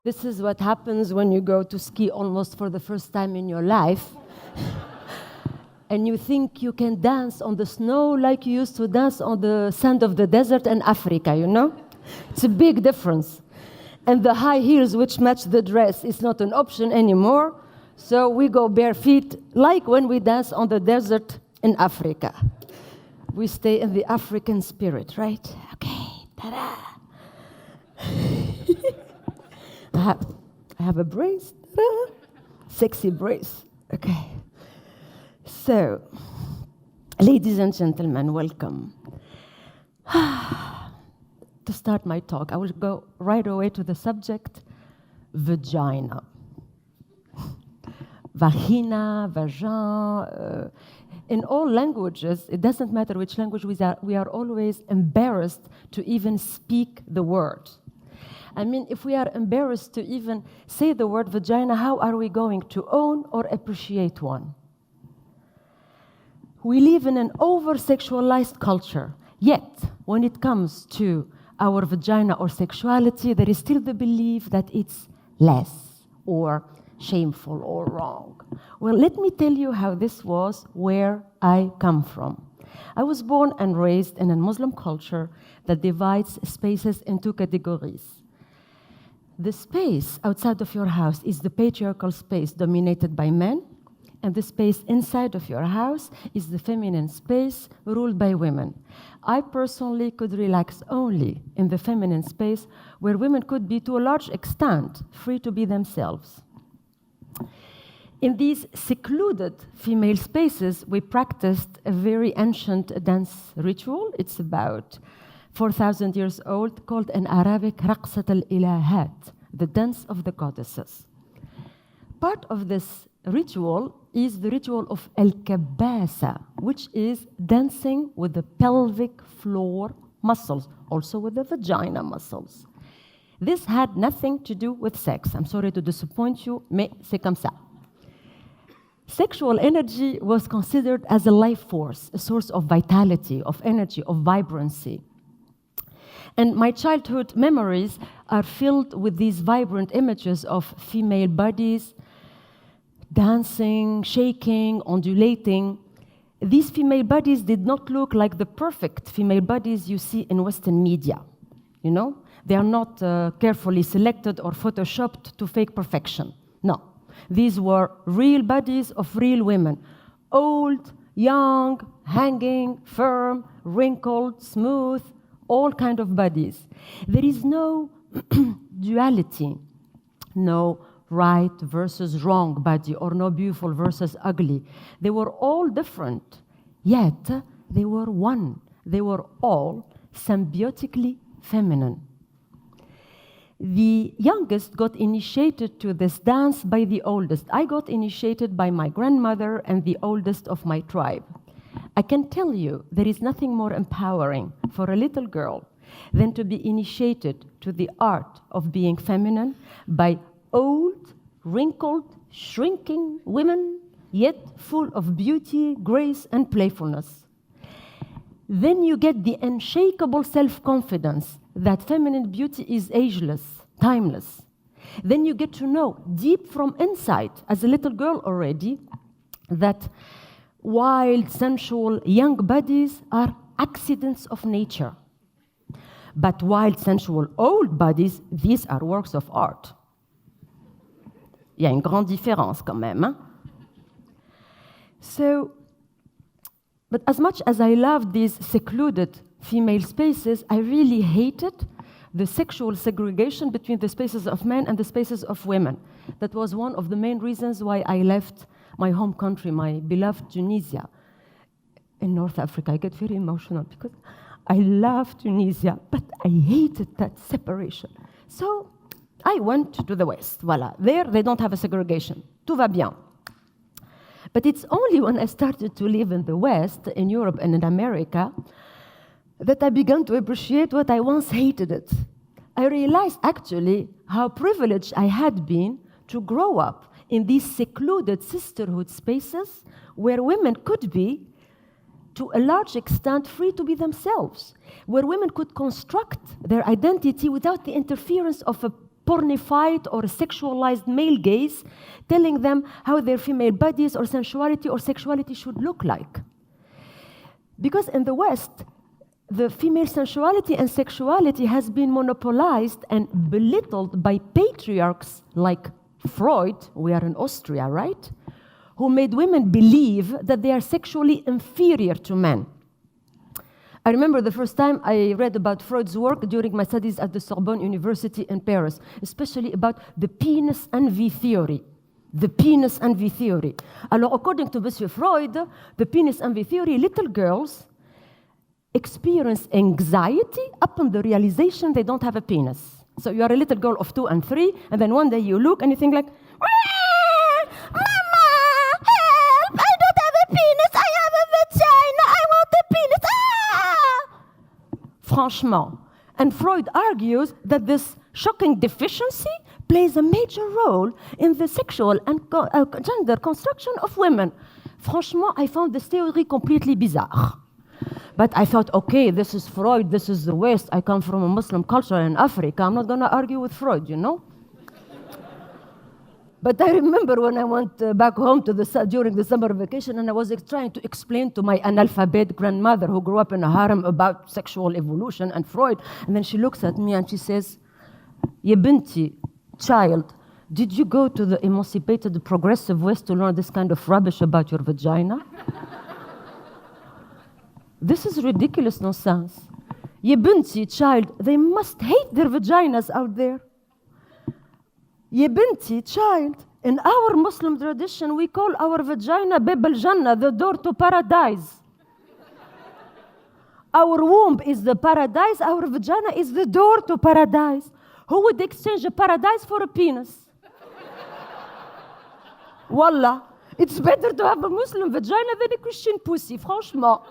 This is what happens when you go to ski almost for the first time in your life. And you think you can dance on the snow like you used to dance on the sand of the desert in Africa, you know? It's a big difference. And the high heels which match the dress is not an option anymore. So we go bare feet like when we dance on the desert in Africa. We stay in the African spirit, right? Okay, ta-da. I have a brace, ta-da. Sexy brace, okay. So, ladies and gentlemen, welcome. To start my talk, I will go right away to the subject, vagina. Vagina, vagin. In all languages, it doesn't matter which language we are always embarrassed to even speak the word. I mean, if we are embarrassed to even say the word vagina, how are we going to own or appreciate one? We live in an over-sexualized culture, yet when it comes to our vagina or sexuality, there is still the belief that it's less or shameful or wrong. Well, let me tell you how this was where I come from. I was born and raised in a Muslim culture that divides spaces into categories. The space outside of your house is the patriarchal space dominated by men, and the space inside of your house is the feminine space ruled by women. I personally could relax only in the feminine space where women could be, to a large extent, free to be themselves. In these secluded female spaces, we practiced a very ancient dance ritual. It's about 4,000 years old, called in Arabic رقصة الإلهات, the dance of the goddesses. Part of this ritual is the ritual of al-kabasa, which is dancing with the pelvic floor muscles, also with the vagina muscles. This had nothing to do with sex. I'm sorry to disappoint you, mais c'est comme ça. Sexual energy was considered as a life force, a source of vitality, of energy, of vibrancy. And my childhood memories are filled with these vibrant images of female bodies, dancing, shaking, undulating. These female bodies did not look like the perfect female bodies you see in Western media. You know, they are not carefully selected or photoshopped to fake perfection. No, these were real bodies of real women, old, young, hanging, firm, wrinkled, smooth, all kind of bodies. There is no duality, no right versus wrong body, or no beautiful versus ugly. They were all different, yet they were one. They were all symbiotically feminine. The youngest got initiated to this dance by the oldest. I got initiated by my grandmother and the oldest of my tribe. I can tell you there is nothing more empowering for a little girl than to be initiated to the art of being feminine by old, wrinkled, shrinking women, yet full of beauty, grace, and playfulness. Then you get the unshakable self-confidence that feminine beauty is ageless, timeless. Then you get to know deep from inside, as a little girl already, that wild, sensual, young bodies are accidents of nature. But wild, sensual, old bodies, these are works of art. Il y a une grande différence quand même. Hein? So, but as much as I loved these secluded female spaces, I really hated the sexual segregation between the spaces of men and the spaces of women. That was one of the main reasons why I left my home country, my beloved Tunisia, in North Africa. I get very emotional because I love Tunisia, but I hated that separation. So I went to the West. Voilà. There, they don't have a segregation. Tout va bien. But it's only when I started to live in the West, in Europe and in America, that I began to appreciate what I once hated it. I realized, actually, how privileged I had been to grow up in these secluded sisterhood spaces where women could be, to a large extent, free to be themselves, where women could construct their identity without the interference of a pornified or sexualized male gaze, telling them how their female bodies or sensuality or sexuality should look like. Because in the West, the female sensuality and sexuality has been monopolized and belittled by patriarchs like Freud, we are in Austria, right? Who made women believe that they are sexually inferior to men. I remember the first time I read about Freud's work during my studies at the Sorbonne University in Paris, especially about the penis envy theory. The penis envy theory. Alors, according to Monsieur Freud, the penis envy theory, little girls experience anxiety upon the realization they don't have a penis. So you are a little girl of 2 and 3, and then one day you look and you think like, Mama, help! I don't have a penis, I have a vagina, I want a penis, Franchement. And Freud argues that this shocking deficiency plays a major role in the sexual and gender construction of women. Franchement, I found this theory completely bizarre. But I thought, okay, this is Freud, this is the West. I come from a Muslim culture in Africa. I'm not going to argue with Freud, you know? But I remember when I went back home during the summer vacation, and I was trying to explain to my analphabet grandmother who grew up in a harem about sexual evolution and Freud. And then she looks at me and she says, Ya binti, child, did you go to the emancipated progressive West to learn this kind of rubbish about your vagina? This is ridiculous nonsense. Ya binti, child, they must hate their vaginas out there. Ya binti, child, in our Muslim tradition, we call our vagina Bab al-Jannah, the door to paradise. Our womb is the paradise, our vagina is the door to paradise. Who would exchange a paradise for a penis? Wallah, it's better to have a Muslim vagina than a Christian pussy, franchement.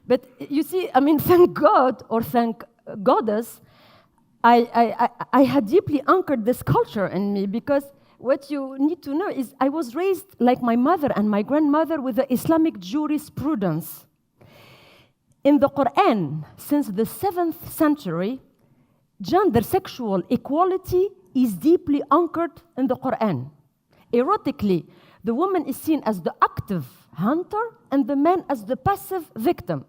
But you see, I mean, thank God or thank Goddess, I had deeply anchored this culture in me, because what you need to know is I was raised like my mother and my grandmother with the Islamic jurisprudence. In the Quran, since the 7th century, gender sexual equality is deeply anchored in the Quran. Erotically, the woman is seen as the active hunter and the man as the passive victim.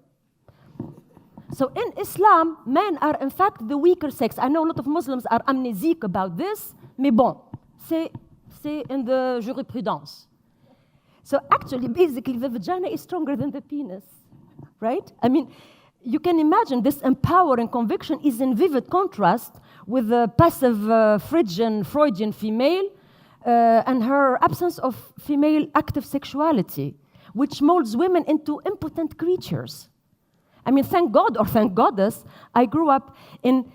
So in Islam, men are in fact the weaker sex. I know a lot of Muslims are amnesic about this, mais bon, c'est in the jurisprudence. So actually, basically, the vagina is stronger than the penis, right? I mean, you can imagine this empowering conviction is in vivid contrast with the passive Freudian female and her absence of female active sexuality, which molds women into impotent creatures. I mean, thank God or thank Goddess, I grew up in,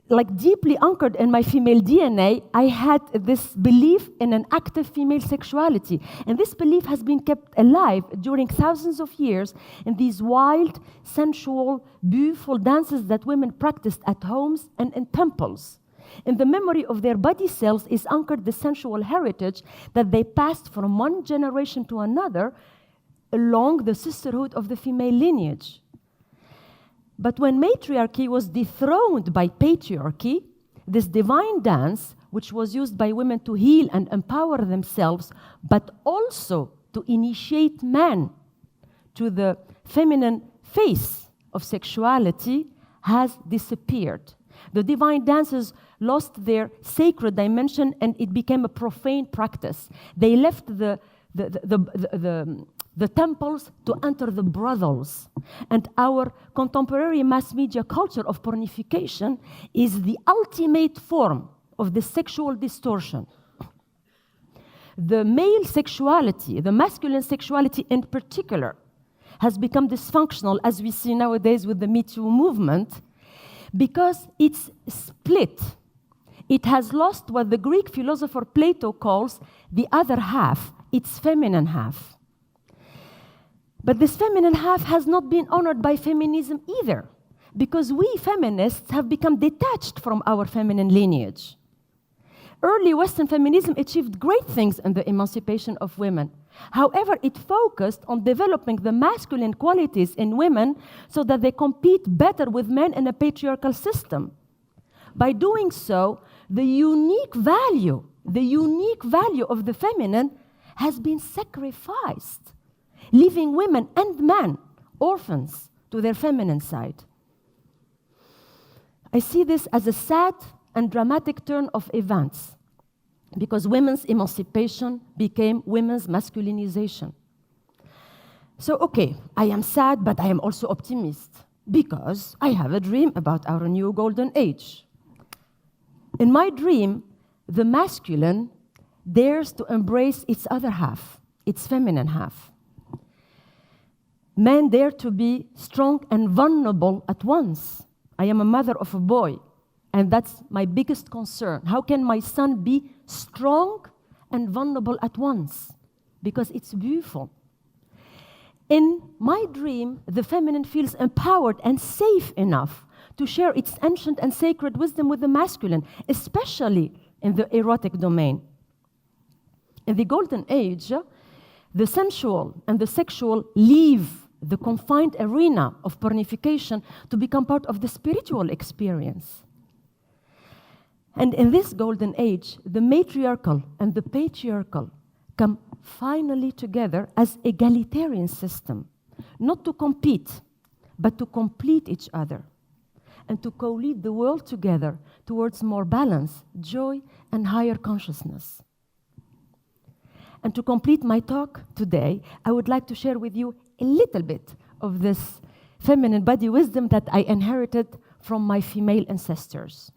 like, deeply anchored in my female DNA. I had this belief in an active female sexuality. And this belief has been kept alive during thousands of years in these wild, sensual, beautiful dances that women practiced at homes and in temples. In the memory of their body cells is anchored the sensual heritage that they passed from one generation to another along the sisterhood of the female lineage. But when matriarchy was dethroned by patriarchy, this divine dance, which was used by women to heal and empower themselves, but also to initiate men to the feminine face of sexuality, has disappeared. The divine dances lost their sacred dimension and it became a profane practice. They left the temples to enter the brothels. And our contemporary mass media culture of pornification is the ultimate form of the sexual distortion. The male sexuality, the masculine sexuality in particular, has become dysfunctional, as we see nowadays with the Me Too movement, because it's split. It has lost what the Greek philosopher Plato calls the other half, its feminine half. But this feminine half has not been honored by feminism either, because we feminists have become detached from our feminine lineage. Early Western feminism achieved great things in the emancipation of women. However, it focused on developing the masculine qualities in women so that they compete better with men in a patriarchal system. By doing so, the unique value of the feminine has been sacrificed, leaving women and men orphans to their feminine side. I see this as a sad and dramatic turn of events, because women's emancipation became women's masculinization. So, okay, I am sad, but I am also optimist, because I have a dream about our new golden age. In my dream, the masculine dares to embrace its other half, its feminine half. Men dare to be strong and vulnerable at once. I am a mother of a boy, and that's my biggest concern. How can my son be strong and vulnerable at once? Because it's beautiful. In my dream, the feminine feels empowered and safe enough to share its ancient and sacred wisdom with the masculine, especially in the erotic domain. In the Golden Age, the sensual and the sexual leave the confined arena of pornification to become part of the spiritual experience. And in this Golden Age, the matriarchal and the patriarchal come finally together as egalitarian system, not to compete, but to complete each other, and to co-lead the world together towards more balance, joy, and higher consciousness. And to complete my talk today, I would like to share with you a little bit of this feminine body wisdom that I inherited from my female ancestors.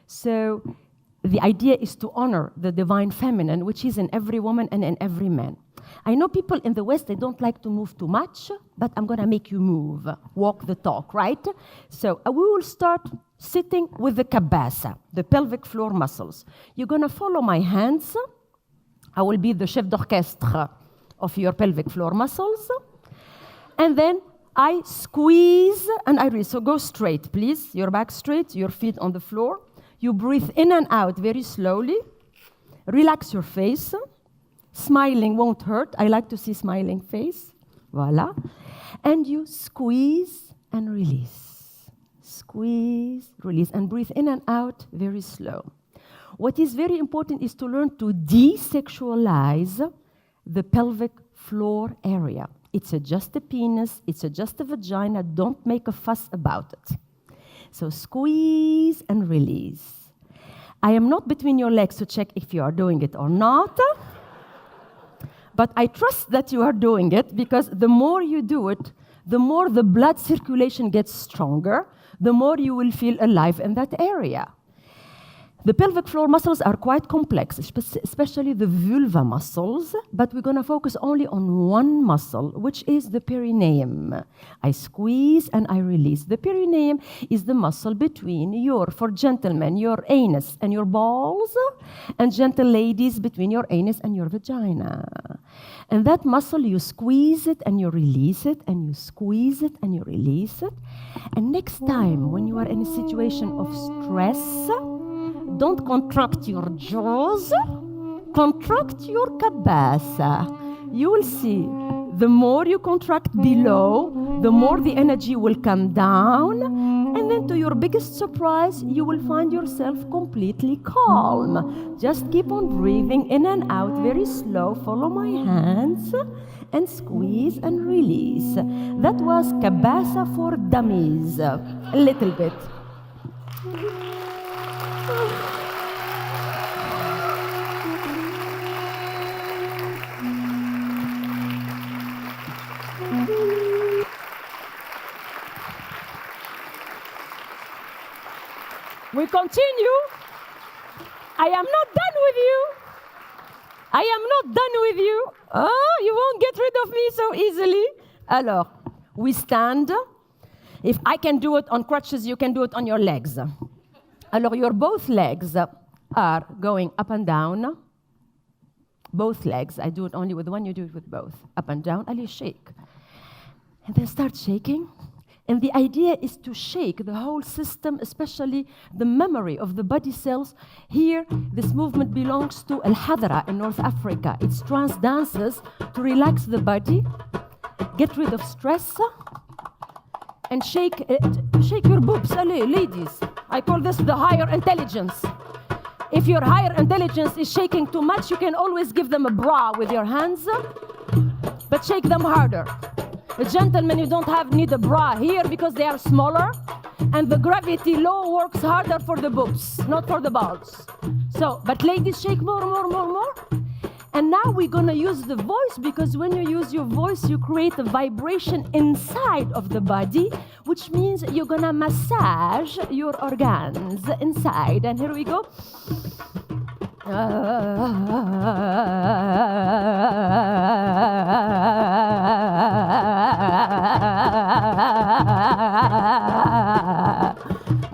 So the idea is to honor the divine feminine, which is in every woman and in every man. I know people in the West, they don't like to move too much, but I'm going to make you move, walk the talk, right? So we will start sitting with the kabasa, the pelvic floor muscles. You're going to follow my hands. I will be the chef d'orchestre of your pelvic floor muscles. And then I squeeze and I release. So go straight, please. Your back straight, your feet on the floor. You breathe in and out very slowly. Relax your face. Smiling won't hurt. I like to see smiling face. Voila. And you squeeze and release. Squeeze, release, and breathe in and out very slow. What is very important is to learn to desexualize the pelvic floor area. It's just a penis, it's just a vagina, don't make a fuss about it. So squeeze and release. I am not between your legs to check if you are doing it or not, but I trust that you are doing it, because the more you do it, the more the blood circulation gets stronger, the more you will feel alive in that area. The pelvic floor muscles are quite complex, especially the vulva muscles, but we're going to focus only on one muscle, which is the perineum. I squeeze and I release. The perineum is the muscle between for gentlemen, your anus and your balls, and gentle ladies, between your anus and your vagina. And that muscle, you squeeze it and you release it, and you squeeze it and you release it. And next time, when you are in a situation of stress, don't contract your jaws, contract your kabasa. You will see, the more you contract below, the more the energy will come down, and then to your biggest surprise, you will find yourself completely calm. Just keep on breathing in and out, very slow. Follow my hands, and squeeze and release. That was kabasa for dummies, a little bit. We continue. I am not done with you. I am not done with you. Oh, you won't get rid of me so easily. Alors, we stand. If I can do it on crutches, you can do it on your legs. Alors, your both legs are going up and down. Both legs. I do it only with one, you do it with both. Up and down, and you shake. And then start shaking. And the idea is to shake the whole system, especially the memory of the body cells. Here, this movement belongs to Al Hadra in North Africa. It's trance dances to relax the body, get rid of stress, and shake your boobs. Allez, ladies. I call this the higher intelligence. If your higher intelligence is shaking too much, you can always give them a bra with your hands, but shake them harder. The gentlemen, you don't need a bra here because they are smaller, and the gravity law works harder for the boobs, not for the balls. So, but ladies, shake more, more, more, more. And now we're gonna use the voice, because when you use your voice, you create a vibration inside of the body, which means you're gonna massage your organs inside. And here we go.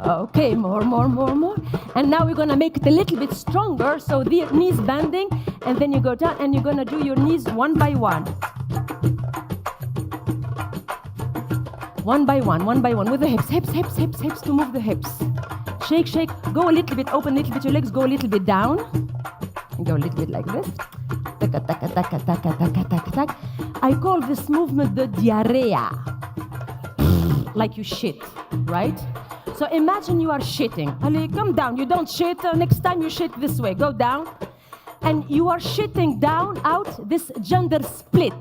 Okay, more, more, more, more. And now we're gonna make it a little bit stronger, so the knees bending, and then you go down, and you're gonna do your knees one by one. One by one, with the hips, hips, to move the hips. Shake, shake, go a little bit, open a little bit your legs, go a little bit down, and go a little bit like this. Taka, taka, taka, taka, taka, taka, taka. I call this movement the diarrhea, like you shit, right? So imagine you are shitting. Ali, come down, you don't shit, next time you shit this way, go down. And you are shitting down, out, this gender split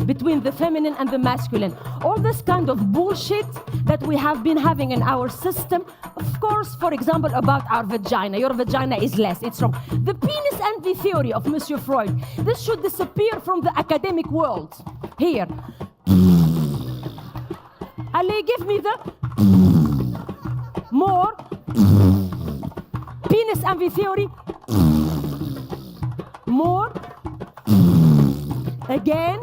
between the feminine and the masculine. All this kind of bullshit that we have been having in our system, of course, for example, about our vagina. Your vagina is less, it's wrong. The penis envy theory of Monsieur Freud, this should disappear from the academic world. Here. Ali, give me the more. Penis envy theory. More. Again.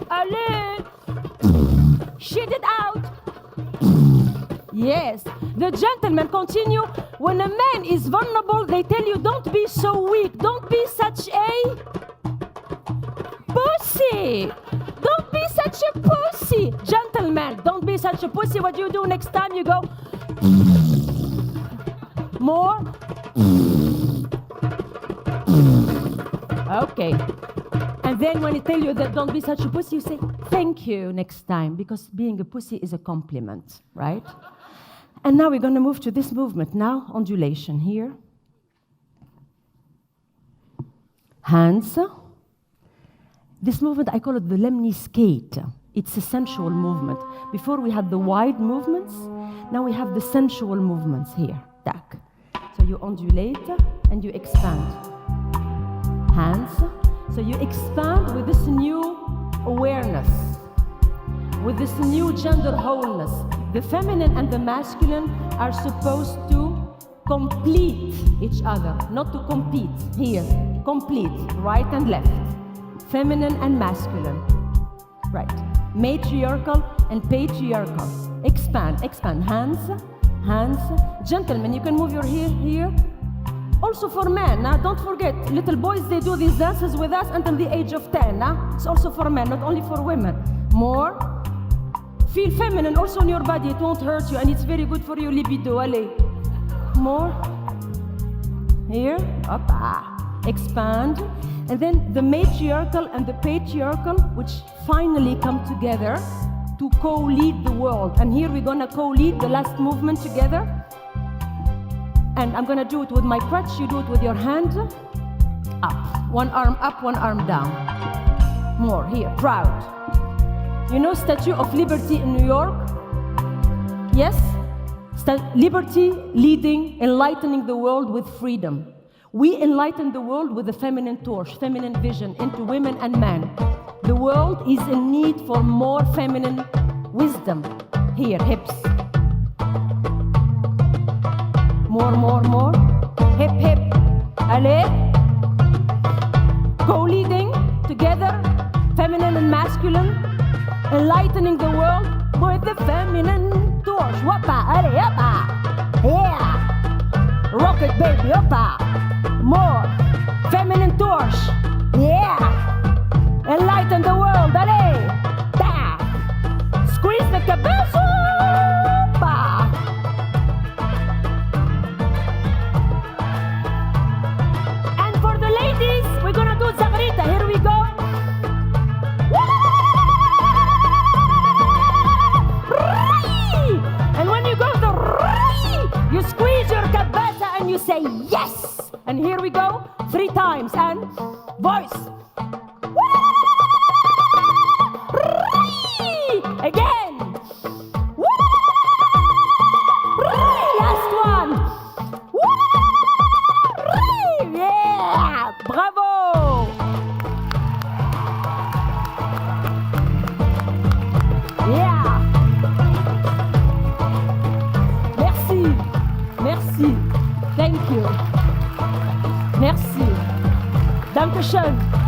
Allez. Shit it out. Yes. The gentlemen continue. When a man is vulnerable, they tell you, don't be so weak. Don't be such a pussy. Don't be such a pussy. Gentlemen, don't be such a pussy. What do you do next time? You go more. Okay. And then when I tell you that don't be such a pussy, you say, thank you next time, because being a pussy is a compliment, right? And now we're going to move to this movement. Now, undulation here. Hands. This movement, I call it the lemniscate. It's a sensual movement. Before we had the wide movements, now we have the sensual movements here. Tac. So you undulate and you expand. Hands. So you expand with this new awareness, with this new gender wholeness. The feminine and the masculine are supposed to complete each other, not to compete. Here, complete, right and left. Feminine and masculine. Right. Matriarchal and patriarchal. Expand, expand. Hands, hands. Gentlemen, you can move your hair here. Also for men, don't forget, little boys, they do these dances with us until the age of 10. It's also for men, not only for women. More. Feel feminine also in your body, it won't hurt you, and it's very good for your libido. Allez. More. Here. Opa. Expand. And then the matriarchal and the patriarchal, which finally come together to co-lead the world. And here we're gonna co-lead the last movement together. And I'm gonna do it with my crutch, you do it with your hand. Up, one arm down. More, here, proud. You know Statue of Liberty in New York? Yes? Liberty leading, enlightening the world with freedom. We enlighten the world with the feminine torch, feminine vision into women and men. The world is in need for more feminine wisdom. Here, hips. More, more, more. Hip, hip. Allez. Co-leading together, feminine and masculine, enlightening the world with the feminine torch. Wappa, allez, hoppa. Yeah. Rocket, baby, hoppa. More. Feminine torch. Yeah. Enlighten the world, allez. Da. Squeeze the cabezo. We're gonna do Zagrita. Here we go. And when you go the You squeeze your cabeza and you say yes. And here we go, 3 times. And voice. Again. Last one. Yeah, bravo. Yeah. Merci. Merci. Thank you. Merci. Dankeschön.